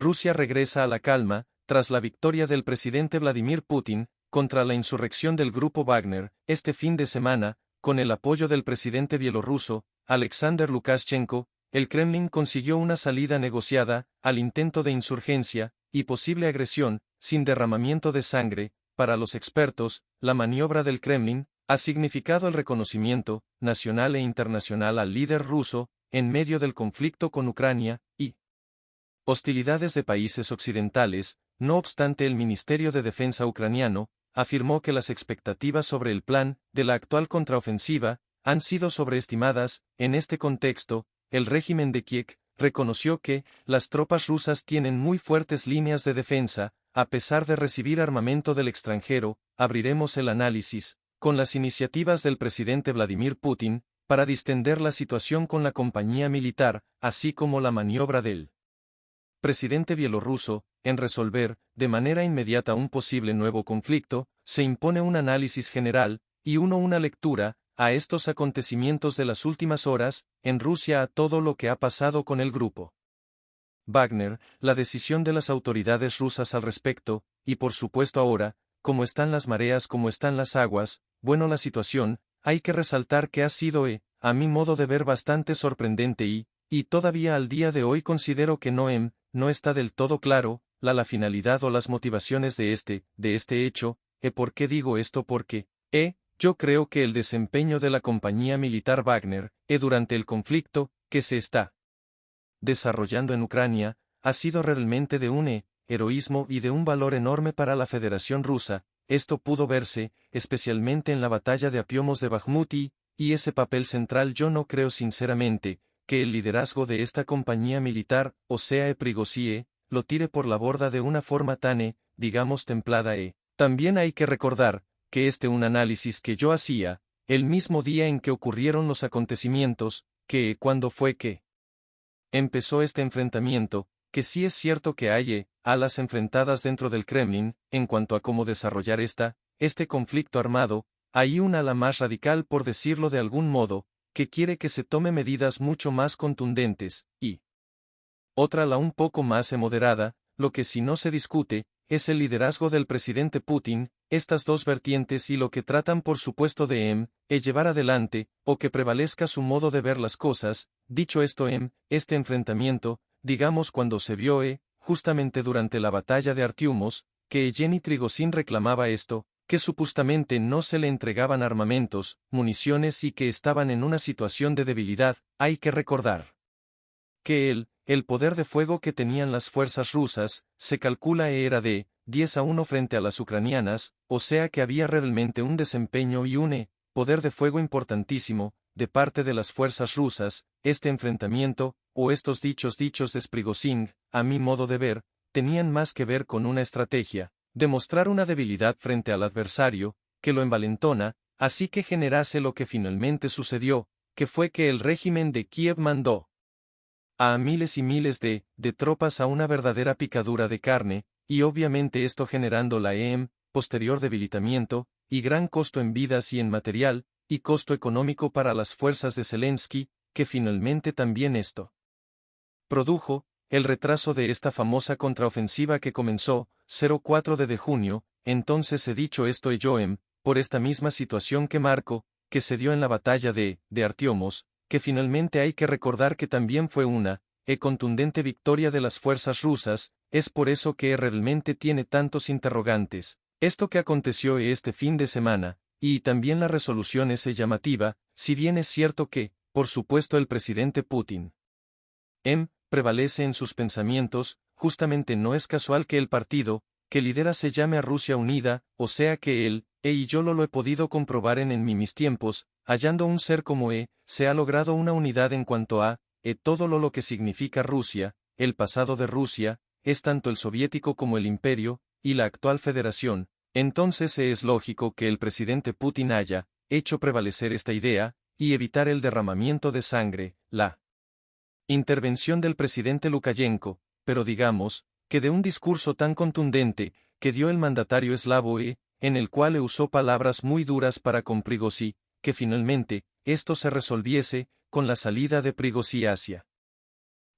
Rusia regresa a la calma, tras la victoria del presidente Vladimir Putin, contra la insurrección del grupo Wagner, este fin de semana, con el apoyo del presidente bielorruso, Alexander Lukashenko, el Kremlin consiguió una salida negociada al intento de insurgencia y posible agresión, sin derramamiento de sangre. Para los expertos, la maniobra del Kremlin ha significado el reconocimiento, nacional e internacional al líder ruso, en medio del conflicto con Ucrania, y hostilidades de países occidentales. No obstante, el Ministerio de Defensa ucraniano afirmó que las expectativas sobre el plan de la actual contraofensiva han sido sobreestimadas. En este contexto, el régimen de Kiev reconoció que las tropas rusas tienen muy fuertes líneas de defensa, a pesar de recibir armamento del extranjero. Abriremos el análisis con las iniciativas del presidente Vladimir Putin para distender la situación con la compañía militar, así como la maniobra del presidente bielorruso en resolver de manera inmediata un posible nuevo conflicto. Se impone un análisis general y una lectura a estos acontecimientos de las últimas horas en Rusia, a todo lo que ha pasado con el grupo Wagner, la decisión de las autoridades rusas al respecto, y por supuesto ahora, como están las mareas, como están las aguas. Bueno, la situación, hay que resaltar que ha sido, a mi modo de ver, bastante sorprendente y todavía al día de hoy considero que no está del todo claro, la finalidad o las motivaciones de este hecho. ¿Por qué digo esto? Porque, yo creo que el desempeño de la compañía militar Wagner, durante el conflicto que se está desarrollando en Ucrania, ha sido realmente de un heroísmo y de un valor enorme para la Federación Rusa. Esto pudo verse, especialmente en la batalla de Apiomos de Bakhmut y ese papel central. Yo no creo sinceramente que el liderazgo de esta compañía militar, o sea Prigozhin, lo tire por la borda de una forma tan, digamos, templada. También hay que recordar que un análisis que yo hacía, el mismo día en que ocurrieron los acontecimientos, que cuando fue que empezó este enfrentamiento, que sí es cierto que hay alas enfrentadas dentro del Kremlin, en cuanto a cómo desarrollar este conflicto armado. Hay una ala más radical, por decirlo de algún modo, que quiere que se tome medidas mucho más contundentes, y otra ala un poco más moderada. Lo que sí no se discute es el liderazgo del presidente Putin. Estas dos vertientes, y lo que tratan por supuesto de llevar adelante, o que prevalezca su modo de ver las cosas. Dicho esto, este enfrentamiento, digamos cuando se vio, justamente durante la batalla de Artiumos, que Yevgeny Prigozhin reclamaba esto, que supuestamente no se le entregaban armamentos, municiones y que estaban en una situación de debilidad. Hay que recordar que el poder de fuego que tenían las fuerzas rusas, se calcula era de 10-1 frente a las ucranianas, o sea que había realmente un desempeño y un poder de fuego importantísimo de parte de las fuerzas rusas. Este enfrentamiento, o estos dichos de Prigozhin, a mi modo de ver, tenían más que ver con una estrategia, demostrar una debilidad frente al adversario, que lo envalentona, así que generase lo que finalmente sucedió, que fue que el régimen de Kiev mandó a miles y miles de tropas a una verdadera picadura de carne, y obviamente esto generando la posterior debilitamiento, y gran costo en vidas y en material, y costo económico para las fuerzas de Zelensky, que finalmente también esto produjo el retraso de esta famosa contraofensiva que comenzó 04 de junio. Entonces he dicho esto por esta misma situación que marco, que se dio en la batalla de Artiomos, que finalmente hay que recordar que también fue una contundente victoria de las fuerzas rusas. Es por eso que realmente tiene tantos interrogantes esto que aconteció este fin de semana, y también la resolución es llamativa. Si bien es cierto que, por supuesto, el presidente Putin prevalece en sus pensamientos, justamente no es casual que el partido que lidera se llame a Rusia Unida, o sea que él, y yo lo he podido comprobar en mis tiempos, hallando un ser como se ha logrado una unidad en cuanto a todo lo que significa Rusia. El pasado de Rusia es tanto el soviético como el imperio, y la actual federación. Entonces es lógico que el presidente Putin haya hecho prevalecer esta idea, y evitar el derramamiento de sangre, la intervención del presidente Lukashenko, pero digamos, que de un discurso tan contundente, que dio el mandatario eslavo en el cual usó palabras muy duras para con Prigozhin, que finalmente, esto se resolviese, con la salida de Prigozhin hacia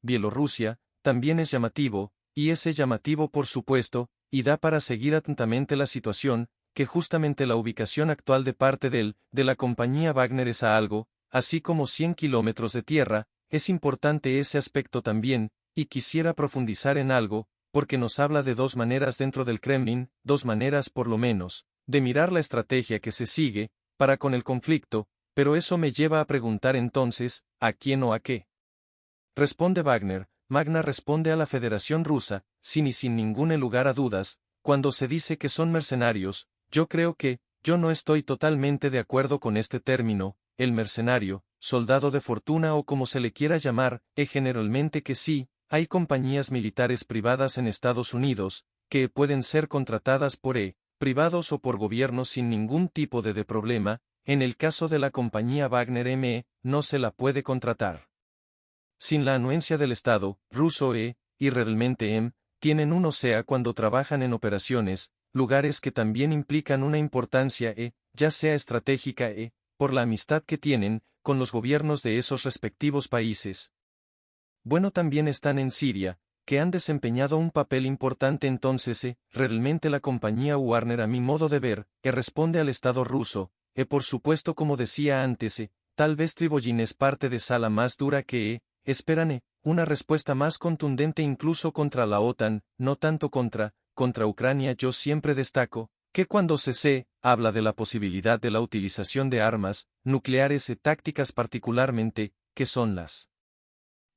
Bielorrusia. También es llamativo, y es llamativo por supuesto, y da para seguir atentamente la situación, que justamente la ubicación actual de parte de la compañía Wagner es a algo, así como 100 kilómetros de tierra, es importante ese aspecto también, y quisiera profundizar en algo, porque nos habla de dos maneras dentro del Kremlin, dos maneras por lo menos, de mirar la estrategia que se sigue, para con el conflicto, pero eso me lleva a preguntar entonces, ¿a quién o a qué? Responde Wagner. Magna responde a la Federación Rusa, sin y sin ningún lugar a dudas, cuando se dice que son mercenarios, yo creo que, yo no estoy totalmente de acuerdo con este término, el mercenario, soldado de fortuna o como se le quiera llamar, generalmente que sí, hay compañías militares privadas en Estados Unidos, que pueden ser contratadas por privados o por gobiernos sin ningún tipo de problema, en el caso de la compañía Wagner ME, no se la puede contratar. Sin la anuencia del Estado, ruso y realmente tienen un OSEA cuando trabajan en operaciones, lugares que también implican una importancia ya sea estratégica por la amistad que tienen, con los gobiernos de esos respectivos países. Bueno, también están en Siria, que han desempeñado un papel importante entonces realmente la compañía Warner a mi modo de ver, responde al Estado ruso, por supuesto como decía antes tal vez Tribojin es parte de sala más dura que esperan una respuesta más contundente incluso contra la OTAN, no tanto contra Ucrania. Yo siempre destaco, que cuando se habla de la posibilidad de la utilización de armas nucleares tácticas particularmente, que son las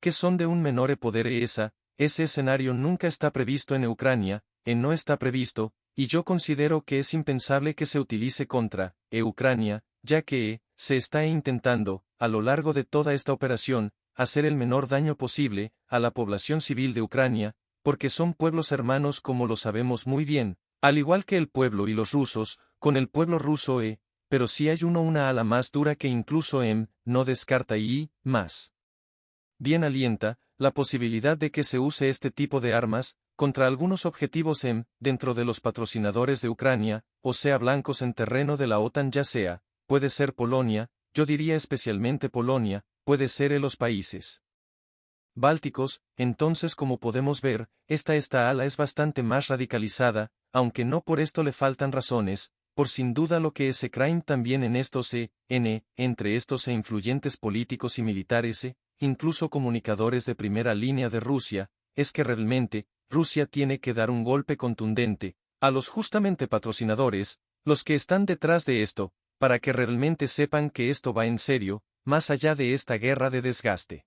que son de un menor poder ese escenario nunca está previsto en Ucrania, no está previsto, y yo considero que es impensable que se utilice contra Ucrania, ya que se está intentando, a lo largo de toda esta operación, hacer el menor daño posible a la población civil de Ucrania, porque son pueblos hermanos como lo sabemos muy bien, al igual que el pueblo y los rusos, con el pueblo ruso pero si hay una ala más dura que incluso no descarta y más bien alienta la posibilidad de que se use este tipo de armas contra algunos objetivos dentro de los patrocinadores de Ucrania, o sea blancos en terreno de la OTAN, ya sea, puede ser Polonia, yo diría especialmente Polonia, puede ser los países bálticos. Entonces, como podemos ver, esta ala es bastante más radicalizada, aunque no por esto le faltan razones, por sin duda lo que se creen también en estos entre estos influyentes políticos y militares incluso comunicadores de primera línea de Rusia, es que realmente, Rusia tiene que dar un golpe contundente a los justamente patrocinadores, los que están detrás de esto, para que realmente sepan que esto va en serio, más allá de esta guerra de desgaste.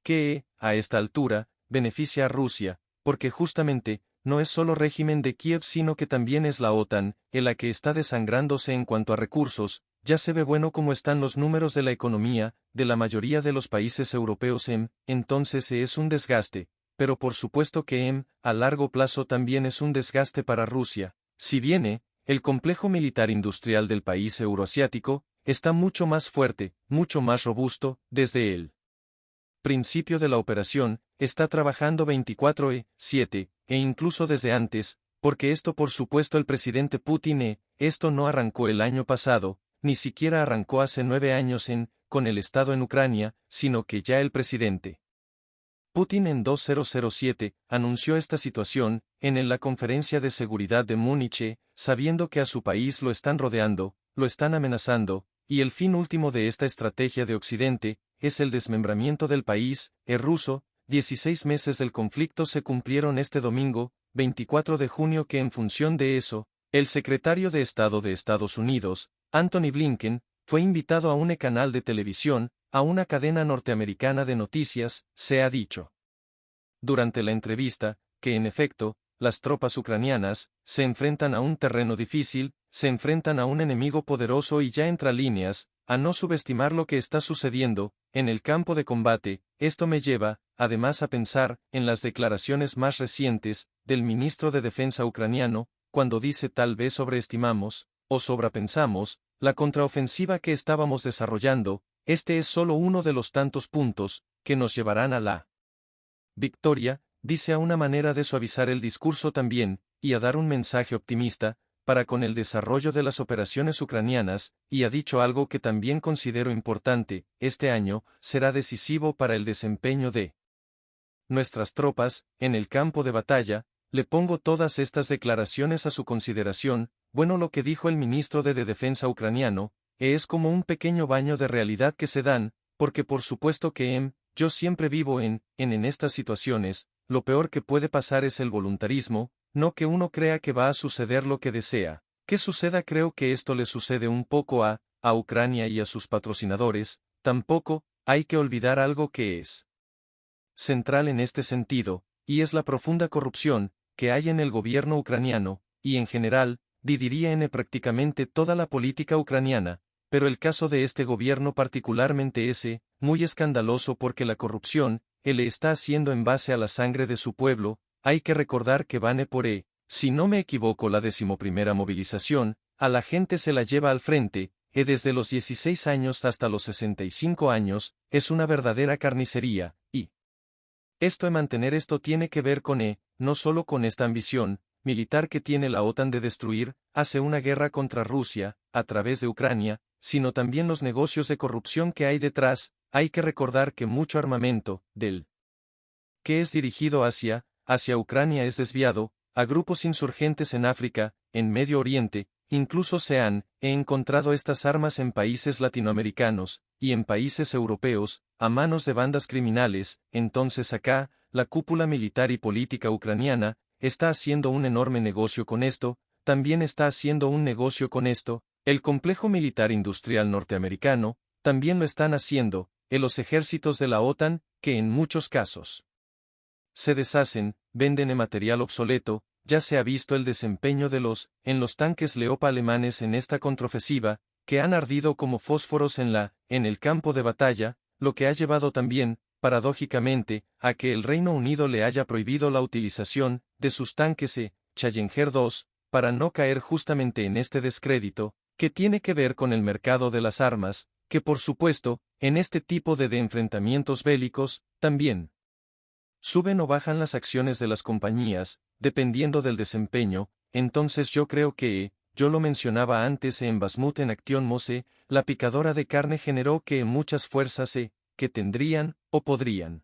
Que, a esta altura, beneficia a Rusia, porque justamente, no es solo régimen de Kiev sino que también es la OTAN, en la que está desangrándose en cuanto a recursos. Ya se ve bueno cómo están los números de la economía, de la mayoría de los países europeos entonces es un desgaste, pero por supuesto que a largo plazo también es un desgaste para Rusia, si bien el complejo militar industrial del país euroasiático, está mucho más fuerte, mucho más robusto, desde el principio de la operación, está trabajando 24/7, incluso desde antes, porque esto por supuesto el presidente Putin esto no arrancó el año pasado, ni siquiera arrancó hace 9 años con el Estado en Ucrania, sino que ya el presidente Putin en 2007 anunció esta situación, en la conferencia de seguridad de Múnich, sabiendo que a su país lo están rodeando, lo están amenazando, y el fin último de esta estrategia de Occidente, es el desmembramiento del país, ruso. 16 meses del conflicto se cumplieron este domingo, 24 de junio, que en función de eso, el secretario de Estado de Estados Unidos, Anthony Blinken, fue invitado a un canal de televisión, a una cadena norteamericana de noticias, se ha dicho. Durante la entrevista, que en efecto, las tropas ucranianas, se enfrentan a un terreno difícil, se enfrentan a un enemigo poderoso y ya entra líneas, a no subestimar lo que está sucediendo, en el campo de combate. Esto me lleva, además, a pensar, en las declaraciones más recientes, del ministro de Defensa ucraniano, cuando dice tal vez sobreestimamos, o sobrepensamos, la contraofensiva que estábamos desarrollando. Este es solo uno de los tantos puntos, que nos llevarán a la victoria, dice a una manera de suavizar el discurso también, y a dar un mensaje optimista, para con el desarrollo de las operaciones ucranianas, y ha dicho algo que también considero importante: este año será decisivo para el desempeño de nuestras tropas, en el campo de batalla, le pongo todas estas declaraciones a su consideración. Bueno, lo que dijo el ministro de Defensa ucraniano, es como un pequeño baño de realidad que se dan, porque por supuesto que yo siempre vivo en estas situaciones, lo peor que puede pasar es el voluntarismo, no que uno crea que va a suceder lo que desea. Que suceda, creo que esto le sucede un poco a Ucrania y a sus patrocinadores. Tampoco hay que olvidar algo que es central en este sentido, y es la profunda corrupción que hay en el gobierno ucraniano, y en general, diría en prácticamente toda la política ucraniana, pero el caso de este gobierno particularmente es muy escandaloso porque la corrupción, él está haciendo en base a la sangre de su pueblo. Hay que recordar que van por si no me equivoco, la 11ª movilización, a la gente se la lleva al frente, desde los 16 años hasta los 65 años, es una verdadera carnicería, y mantener esto tiene que ver con no solo con esta ambición militar que tiene la OTAN de destruir, hace una guerra contra Rusia, a través de Ucrania, sino también los negocios de corrupción que hay detrás. Hay que recordar que mucho armamento, que es dirigido hacia Ucrania, es desviado a grupos insurgentes en África, en Medio Oriente. Incluso se han encontrado estas armas en países latinoamericanos, y en países europeos, a manos de bandas criminales. Entonces acá, la cúpula militar y política ucraniana, está haciendo un enorme negocio con esto. También está haciendo un negocio con esto, el complejo militar industrial norteamericano, también lo están haciendo, los ejércitos de la OTAN, que en muchos casos se deshacen, venden material obsoleto. Ya se ha visto el desempeño de los tanques Leopard alemanes en esta contraofensiva, que han ardido como fósforos en el campo de batalla, lo que ha llevado también, paradójicamente, a que el Reino Unido le haya prohibido la utilización de sus tanques Challenger 2, para no caer justamente en este descrédito, que tiene que ver con el mercado de las armas, que por supuesto, en este tipo de enfrentamientos bélicos, también suben o bajan las acciones de las compañías, dependiendo del desempeño. Entonces yo creo que, yo lo mencionaba antes en Basmut en Action Mose, la picadora de carne generó que muchas fuerzas que tendrían, o podrían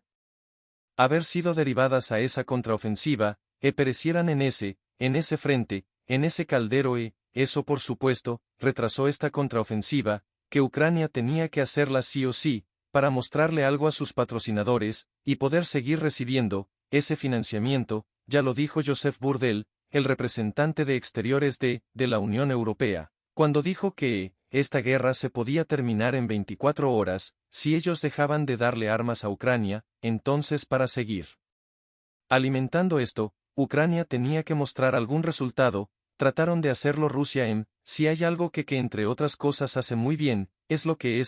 haber sido derivadas a esa contraofensiva, perecieran en ese frente, en ese caldero. Eso por supuesto, retrasó esta contraofensiva, que Ucrania tenía que hacerla sí o sí, para mostrarle algo a sus patrocinadores, y poder seguir recibiendo ese financiamiento. Ya lo dijo Joseph Borrell, el representante de Exteriores de la Unión Europea, cuando dijo que esta guerra se podía terminar en 24 horas, si ellos dejaban de darle armas a Ucrania. Entonces, para seguir alimentando esto, Ucrania tenía que mostrar algún resultado. Trataron de hacerlo Rusia. Si hay algo que entre otras cosas hace muy bien, es lo que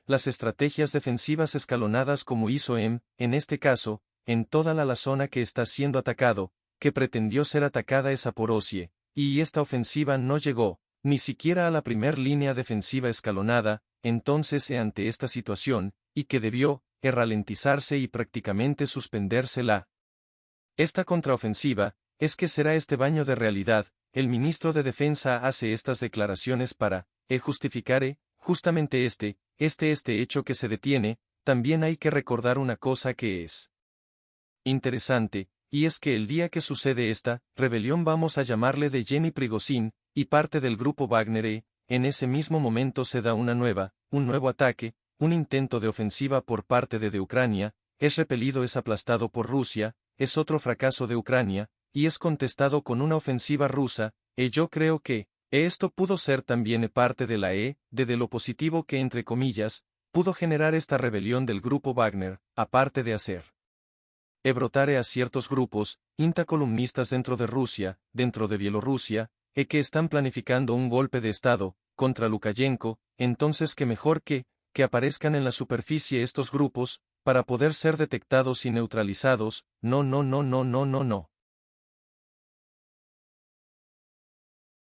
las estrategias defensivas escalonadas, como hizo en este caso, en toda la zona que está siendo atacado, que pretendió ser atacada es Zaporozhye, y esta ofensiva no llegó ni siquiera a la primer línea defensiva escalonada. Entonces, ante esta situación, y que debió ralentizarse y prácticamente suspenderse esta contraofensiva, es que será este baño de realidad. El ministro de Defensa hace estas declaraciones para justificar justamente este hecho que se detiene. También hay que recordar una cosa que es interesante, y es que el día que sucede esta rebelión, vamos a llamarle de Yevgeny Prigozhin, y parte del grupo Wagner, en ese mismo momento se da un nuevo ataque, un intento de ofensiva por parte de Ucrania, es repelido, es aplastado por Rusia, es otro fracaso de Ucrania, y es contestado con una ofensiva rusa. Yo creo que esto pudo ser también parte de de lo positivo que, entre comillas, pudo generar esta rebelión del grupo Wagner, aparte de hacer brotar a ciertos grupos columnistas dentro de Rusia, dentro de Bielorrusia, que están planificando un golpe de Estado contra Lukashenko. Entonces, qué mejor que aparezcan en la superficie estos grupos, para poder ser detectados y neutralizados. No.